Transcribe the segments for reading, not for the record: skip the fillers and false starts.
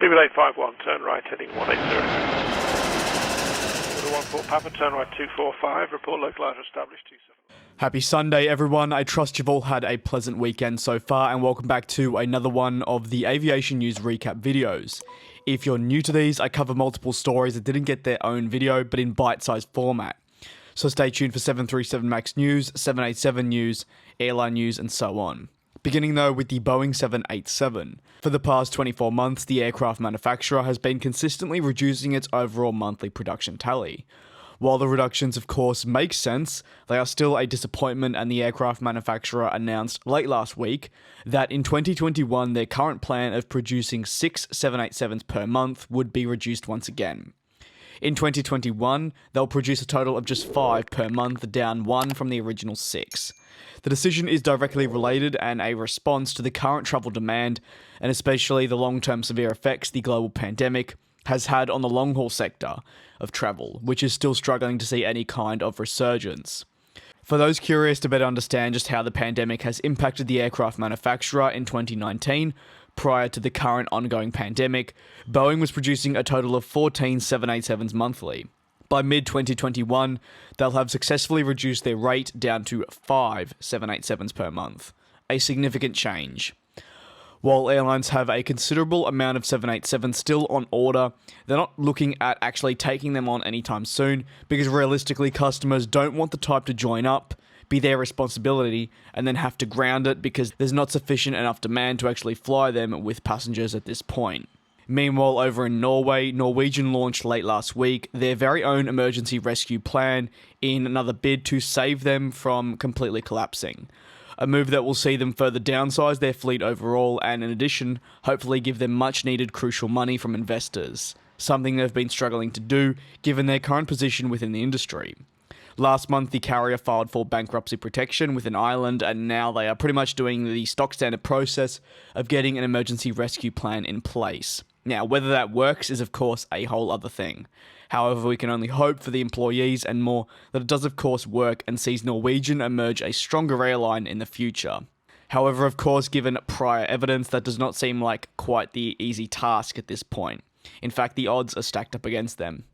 BB851, turn right, heading 180. 14 Papa, turn right 245, report localizer established 27. Happy Sunday, everyone. I trust you've all had a pleasant weekend so far, and welcome back to another one of the Aviation News Recap videos. If you're new to these, I cover multiple stories that didn't get their own video, but in bite-sized format. So stay tuned for 737 MAX news, 787 news, airline news, and so on. Beginning though with the Boeing 787. For the past 24 months, the aircraft manufacturer has been consistently reducing its overall monthly production tally. While the reductions of course make sense, they are still a disappointment, and the aircraft manufacturer announced late last week that in 2021 their current plan of producing 6 787s per month would be reduced once again. In 2021, they'll produce a total of just 5 per month, down 1 from the original 6. The decision is directly related and a response to the current travel demand, and especially the long-term severe effects the global pandemic has had on the long-haul sector of travel, which is still struggling to see any kind of resurgence. For those curious to better understand just how the pandemic has impacted the aircraft manufacturer in 2019, prior to the current ongoing pandemic, Boeing was producing a total of 14 787s monthly. By mid-2021, they'll have successfully reduced their rate down to 5 787s per month. A significant change. While airlines have a considerable amount of 787s still on order, they're not looking at actually taking them on anytime soon, because realistically customers don't want the type to join up, be their responsibility, and then have to ground it because there's not sufficient enough demand to actually fly them with passengers at this point. Meanwhile, over in Norway, Norwegian launched late last week their very own emergency rescue plan in another bid to save them from completely collapsing. A move that will see them further downsize their fleet overall, and in addition, hopefully give them much needed crucial money from investors, something they've been struggling to do given their current position within the industry. Last month, the carrier filed for bankruptcy protection within Ireland, and now they are pretty much doing the stock standard process of getting an emergency rescue plan in place. Now, whether that works is of course a whole other thing. However, we can only hope for the employees and more that it does of course work and sees Norwegian emerge a stronger airline in the future. However, of course, given prior evidence, that does not seem like quite the easy task at this point. In fact, the odds are stacked up against them.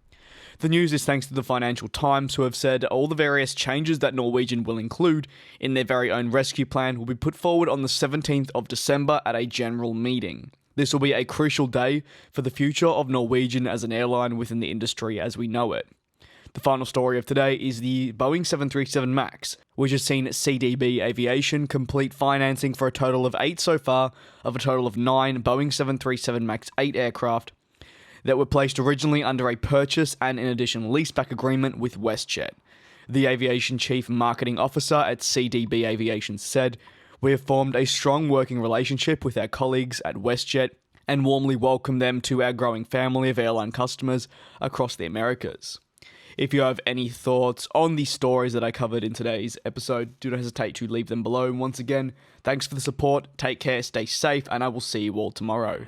The news is thanks to the Financial Times, who have said all the various changes that Norwegian will include in their very own rescue plan will be put forward on the 17th of December at a general meeting. This will be a crucial day for the future of Norwegian as an airline within the industry as we know it. The final story of today is the Boeing 737 MAX, which has seen CDB Aviation complete financing for a total of 8 so far, of a total of 9 Boeing 737 MAX 8 aircraft that were placed originally under a purchase and in addition leaseback agreement with Westjet. The aviation chief marketing officer at CDB Aviation said, "We have formed a strong working relationship with our colleagues at Westjet and warmly welcome them to our growing family of airline customers across the Americas." If you have any thoughts on the stories that I covered in today's episode, do not hesitate to leave them below. And once again, thanks for the support, take care, stay safe, and I will see you all tomorrow.